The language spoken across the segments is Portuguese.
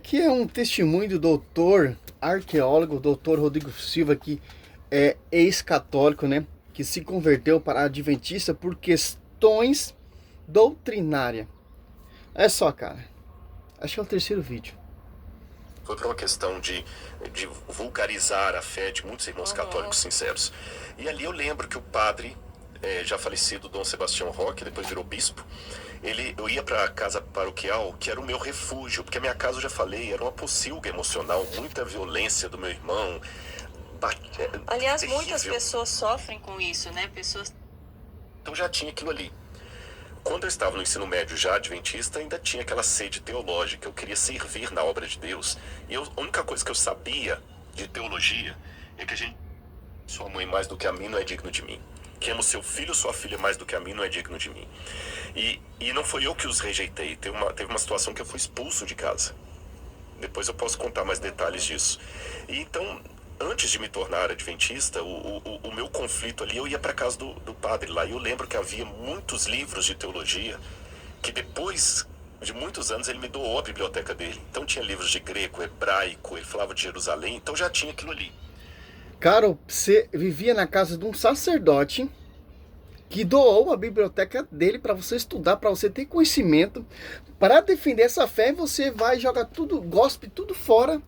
Que é um testemunho do doutor arqueólogo, doutor Rodrigo Silva, que é ex-católico, né? Que se converteu para adventista por questões doutrinárias. É só, cara. Acho que é o terceiro vídeo. Foi por uma questão de vulgarizar a fé de muitos irmãos católicos sinceros. E ali eu lembro que o padre, já falecido, Dom Sebastião Roque, depois virou bispo, eu ia para a casa paroquial, que era o meu refúgio, porque a minha casa, eu já falei, era uma pocilga emocional, muita violência do meu irmão. Aliás, terrível. muitas pessoas sofrem com isso, né? Então já tinha aquilo ali. Quando eu estava no ensino médio já adventista, ainda tinha aquela sede teológica. Eu queria servir na obra de Deus. E a única coisa que eu sabia de teologia é que sua mãe mais do que a mim não é digno de mim. Que ama o seu filho, sua filha mais do que a mim não é digno de mim. E não foi eu que os rejeitei. Teve uma situação que eu fui expulso de casa. Depois eu posso contar mais detalhes disso. E então, antes de me tornar adventista, o meu conflito ali, eu ia para casa do padre lá. E eu lembro que havia muitos livros de teologia que depois de muitos anos ele me doou a biblioteca dele. Então tinha livros de grego, hebraico, ele falava de Jerusalém, então já tinha aquilo ali. Cara, você vivia na casa de um sacerdote que doou a biblioteca dele para você estudar, para você ter conhecimento, para defender essa fé. Você vai jogar tudo, gospe tudo fora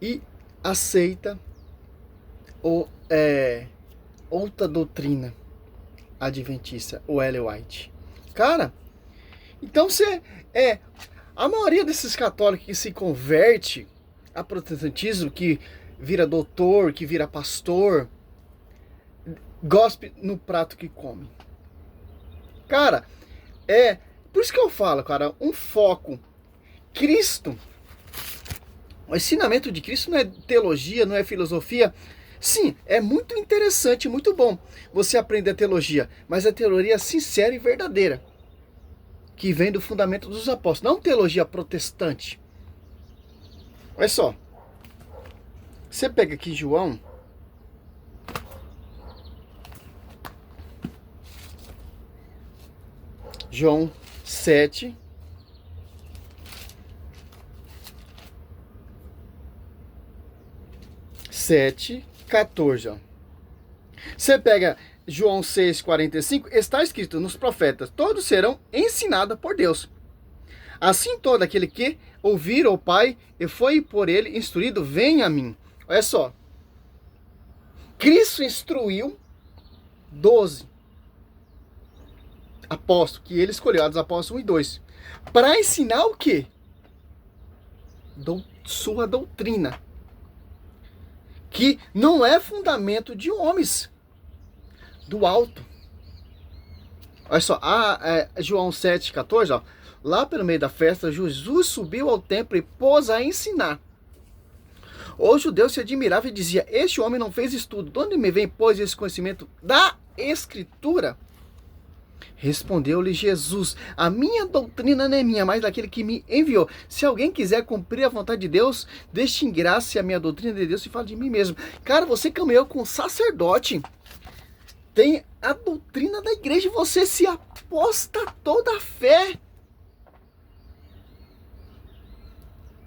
e aceita outra doutrina adventista, o Ellen White. Cara, então a maioria desses católicos que se converte a protestantismo, que vira doutor, que vira pastor, gospe no prato que come. Cara, por isso que eu falo, cara, um foco Cristo. O ensinamento de Cristo não é teologia, não é filosofia. Sim, é muito interessante, muito bom você aprender a teologia, mas a teologia sincera e verdadeira, que vem do fundamento dos apóstolos, não teologia protestante. Olha só, você pega aqui João, João 7, sete, 14. Ó. Você pega João 6,45, está escrito nos profetas: todos serão ensinados por Deus. Assim todo aquele que ouvir o Pai e foi por ele instruído, vem a mim. Olha só. Cristo instruiu 12 apóstolos, que ele escolheu, dos apóstolos 1 e 2. Para ensinar o quê? Sua doutrina. Que não é fundamento de homens, do alto. Olha só, João 7,14, ó. Lá pelo meio da festa, Jesus subiu ao templo e pôs a ensinar. Os judeus se admiravam e diziam: este homem não fez estudo, de onde me vem, pois, esse conhecimento da Escritura? Respondeu-lhe Jesus: a minha doutrina não é minha, mas daquele que me enviou. Se alguém quiser cumprir a vontade de Deus, deixe em graça a minha doutrina de Deus e fale de mim mesmo. Cara, você caminhou com um sacerdote, tem a doutrina da igreja, você se aposta toda a fé.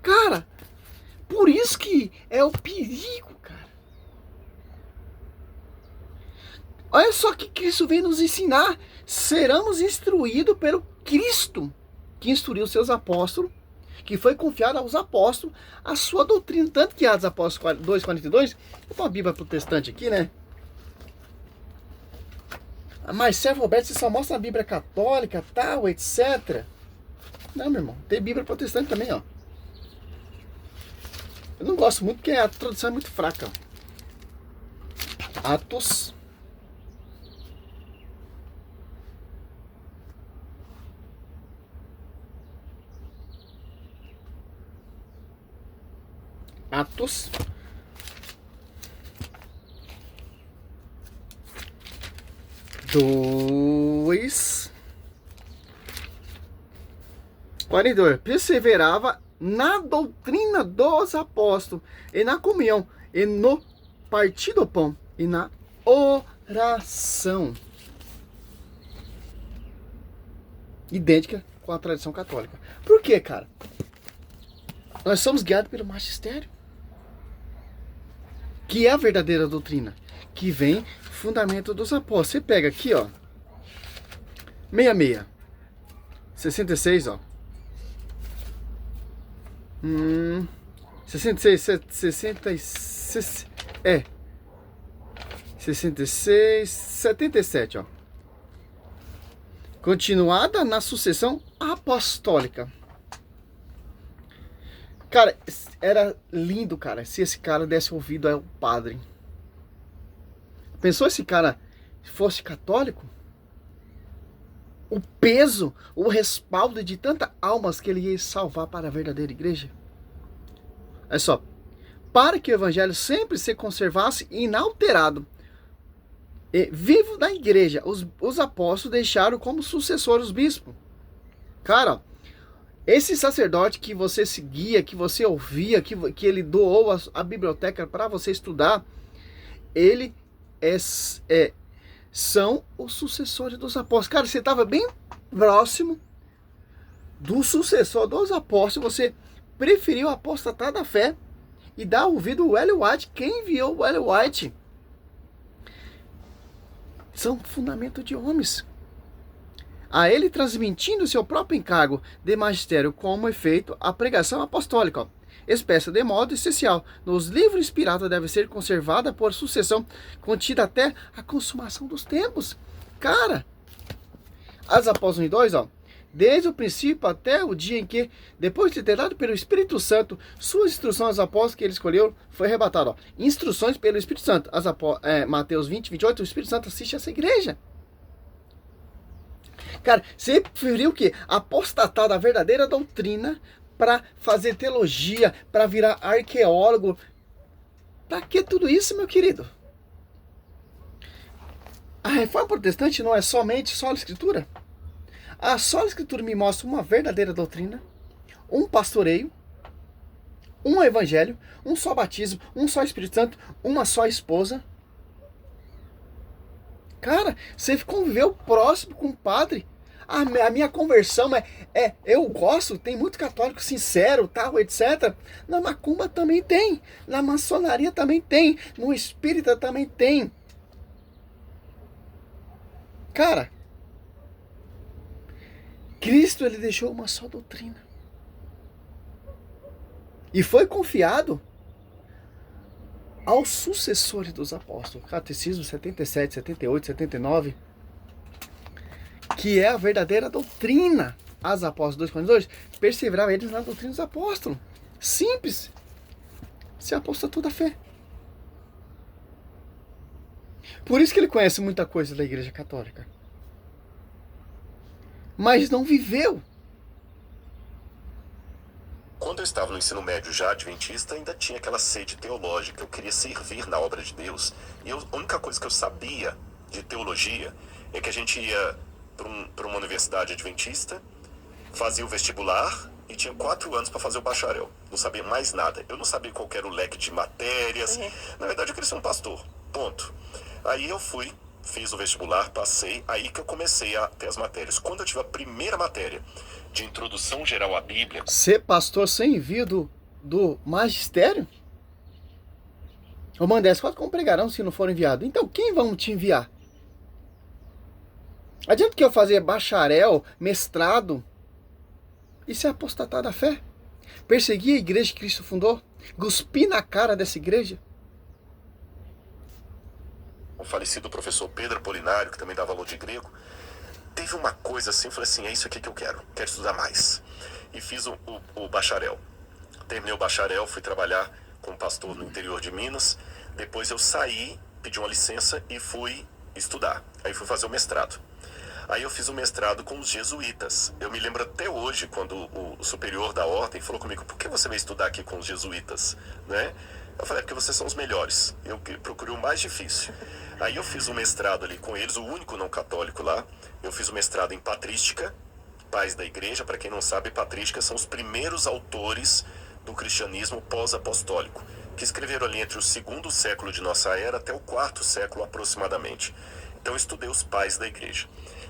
Cara, por isso que é o perigo, cara. Olha só que Cristo vem nos ensinar. Seremos instruídos pelo Cristo, que instruiu seus apóstolos, que foi confiado aos apóstolos a sua doutrina. Tanto que Atos Apóstolos 2,42, eu tô uma Bíblia protestante aqui, né? Mas, Sérgio Roberto, você só mostra a Bíblia católica, tal, etc. Não, meu irmão, tem Bíblia protestante também, ó. Eu não gosto muito porque a tradução é muito fraca. Atos. Atos. Dois. 42. Perseverava na doutrina dos apóstolos, e na comunhão, e no partir do pão, e na oração. Idêntica com a tradição católica. Por quê, cara? Nós somos guiados pelo magistério, que é a verdadeira doutrina, que vem fundamento dos apóstolos. Você pega aqui, ó, 66, 66, ó. 66, 66, 66, 77, ó. Continuada na sucessão apostólica. Cara, era lindo, cara, se esse cara desse ouvido ao padre. Pensou esse cara fosse católico? O peso, o respaldo de tantas almas que ele ia salvar para a verdadeira igreja? Olha só. Para que o evangelho sempre se conservasse inalterado, vivo da igreja, os apóstolos deixaram como sucessores os bispos. Cara, esse sacerdote que você seguia, que você ouvia, que ele doou a biblioteca para você estudar, ele são os sucessores dos apóstolos. Cara, você estava bem próximo do sucessor dos apóstolos, você preferiu apostatar da fé e dar ouvido ao Ellen White. Quem enviou o Ellen White? São fundamento de homens. A ele transmitindo seu próprio encargo de magistério como efeito a pregação apostólica, expressa de modo essencial nos livros inspirados, deve ser conservada por sucessão contida até a consumação dos tempos. Cara, as apóstolos 2, ó, desde o princípio até o dia em que, depois de ter dado pelo Espírito Santo, suas instruções aos apóstolos que ele escolheu, foi arrebatado. Ó, instruções pelo Espírito Santo. Mateus 20, 28, o Espírito Santo assiste essa igreja. Cara, você preferiu o quê? Apostatar da verdadeira doutrina para fazer teologia, para virar arqueólogo. Para que tudo isso, meu querido? A reforma protestante não é somente só a escritura. A sola escritura me mostra uma verdadeira doutrina, um pastoreio, um evangelho, um só batismo, um só Espírito Santo, uma só esposa. Cara, você conviveu próximo com o padre. A minha conversão eu gosto, tem muito católico sincero, tal, etc. Na macumba também tem, na maçonaria também tem, no espírita também tem. Cara, Cristo, ele deixou uma só doutrina. E foi confiado aos sucessores dos apóstolos. Catecismo 77, 78, 79. Que é a verdadeira doutrina. As apóstolos 2:42. Perseveravam eles na doutrina dos apóstolos. Simples. Se apostatou da fé. Por isso que ele conhece muita coisa da Igreja Católica. Mas não viveu. Quando eu estava no ensino médio já adventista, ainda tinha aquela sede teológica. Eu queria servir na obra de Deus. E a única coisa que eu sabia de teologia é que a gente ia para uma universidade adventista, fazia o vestibular e tinha 4 anos para fazer o bacharel. Não sabia mais nada. Eu não sabia qual era o leque de matérias. Na verdade, eu queria ser um pastor. Ponto. Aí eu fui, fiz o vestibular, passei, aí que eu comecei a ter as matérias. Quando eu tive a primeira matéria de introdução geral à Bíblia... Ser pastor sem envio do magistério? Ô Mandés, como pregarão se não for enviado? Então, quem vão te enviar? Adianta que eu fazer bacharel, mestrado, e se apostatar da fé? Perseguir a igreja que Cristo fundou? Cuspir na cara dessa igreja? O falecido professor Pedro Apolinário, que também dava aula de grego, teve uma coisa assim, eu falei assim, é isso aqui que eu quero estudar mais. E fiz o bacharel. Terminei o bacharel, fui trabalhar como pastor no interior de Minas. Depois eu saí, pedi uma licença e fui estudar. Aí fui fazer o mestrado. Aí eu fiz o mestrado com os jesuítas. Eu me lembro até hoje, quando o superior da ordem falou comigo, por que você veio estudar aqui com os jesuítas? Né? Eu falei, porque vocês são os melhores. Eu procurei o mais difícil. Aí eu fiz o mestrado ali com eles, o único não católico lá. Eu fiz o mestrado em patrística, pais da igreja. Para quem não sabe, patrística são os primeiros autores do cristianismo pós-apostólico, que escreveram ali entre o 2º século de nossa era até o 4º século aproximadamente. Então eu estudei os pais da igreja.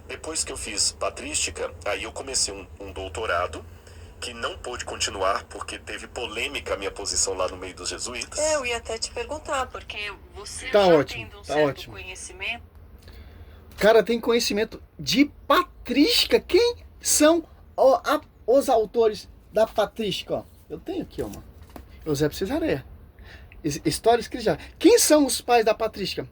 Depois que eu fiz patrística, aí eu comecei um doutorado que não pôde continuar porque teve polêmica a minha posição lá no meio dos jesuítas. Eu ia até te perguntar, porque você Tá já ótimo, tendo um tá certo ótimo. conhecimento. O cara tem conhecimento de patrística. Quem são os autores da patrística? Ó, eu tenho aqui, ó, mano. Eusébio Cesareia. História escrita. Quem são os pais da patrística?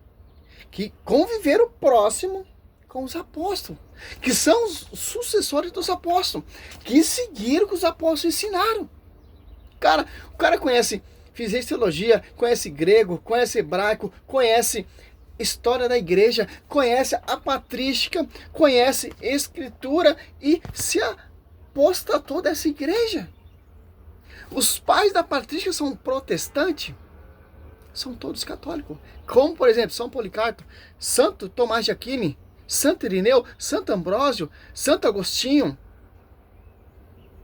Que conviveram próximo com os apóstolos, que são os sucessores dos apóstolos, que seguiram o que os apóstolos ensinaram. Cara, o cara conhece fisiologia, conhece grego, conhece hebraico, conhece história da igreja, conhece a patrística, conhece escritura e se apostatou dessa igreja. Os pais da patrística são protestantes? São todos católicos. Como, por exemplo, São Policarpo, Santo Tomás de Aquino, Santo Irineu, Santo Ambrósio, Santo Agostinho,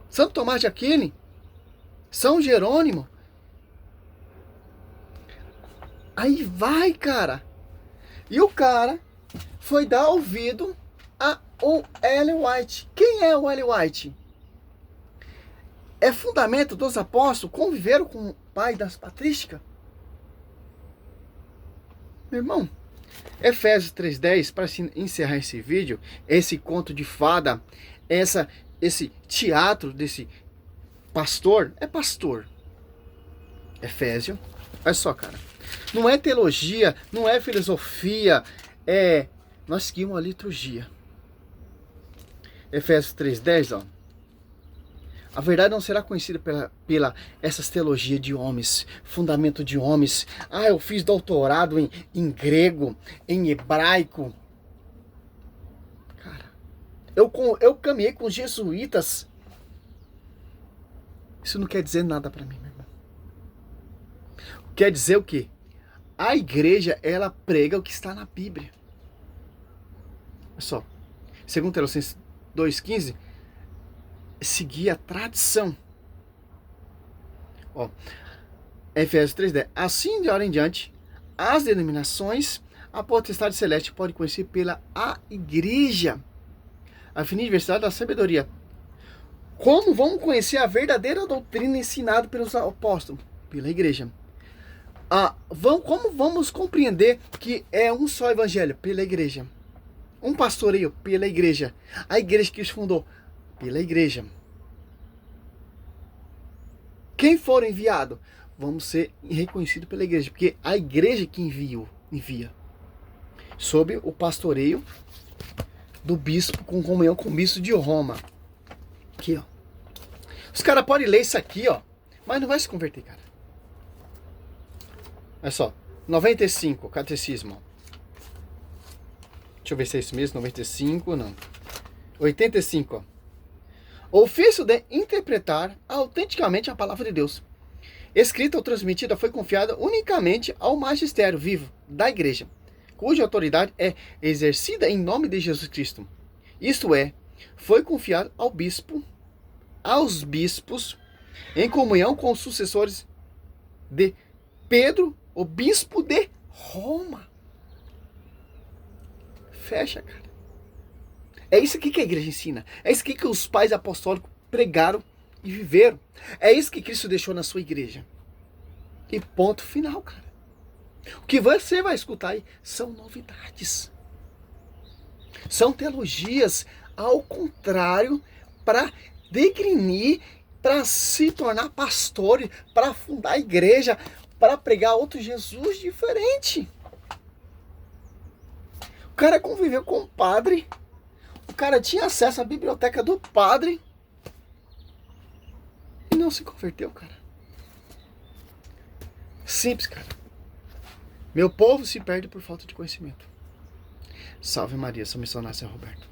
Santo Tomás de Aquino, São Jerônimo. Aí vai, cara. E o cara foi dar ouvido a o Ellen White. Quem é o Ellen White? É fundamento dos apóstolos, conviveram com o pai das patrísticas. Meu irmão, Efésios 3:10, para encerrar esse vídeo, esse conto de fada, esse teatro desse pastor, é pastor. Efésio, olha só, cara. Não é teologia, não é filosofia, nós seguimos a liturgia. Efésios 3:10, ó. A verdade não será conhecida pela essas teologias de homens, fundamento de homens. Ah, eu fiz doutorado em grego, em hebraico. Cara, eu caminhei com os jesuítas. Isso não quer dizer nada para mim, meu irmão. Quer dizer o quê? A igreja, ela prega o que está na Bíblia. Olha só, 2 Tessalonicenses 2:15, seguir a tradição. Ó, Efésios 3:10. Assim, de hora em diante, as denominações, a potestade celeste pode conhecer pela a igreja, a fina diversidade da sabedoria. Como vamos conhecer a verdadeira doutrina ensinada pelos apóstolos? Pela igreja. Como vamos compreender que é um só evangelho? Pela igreja. Um pastoreio? Pela igreja. A igreja que os fundou? Pela igreja. Quem for enviado, vamos ser reconhecidos pela igreja, porque a igreja que envia, sob o pastoreio do bispo, com comunhão com o bispo de Roma. Aqui, ó. Os caras podem ler isso aqui, ó, mas não vai se converter, cara. Olha só, 95, catecismo. Deixa eu ver se é isso mesmo, 95, não. 85, ó. Ofício de interpretar autenticamente a palavra de Deus. Escrita ou transmitida foi confiada unicamente ao magistério vivo da igreja, cuja autoridade é exercida em nome de Jesus Cristo. Isto é, foi confiado aos bispos, em comunhão com os sucessores de Pedro, o bispo de Roma. Fecha, cara. É isso aqui que a igreja ensina. É isso aqui que os pais apostólicos pregaram e viveram. É isso que Cristo deixou na sua igreja. E ponto final, cara. O que você vai escutar aí são novidades. São teologias ao contrário, para degrinir, para se tornar pastor, para fundar a igreja, para pregar outro Jesus diferente. O cara conviveu com o padre. O cara tinha acesso à biblioteca do padre e não se converteu, cara. Simples, cara. Meu povo se perde por falta de conhecimento. Salve Maria, sou missionário São Roberto.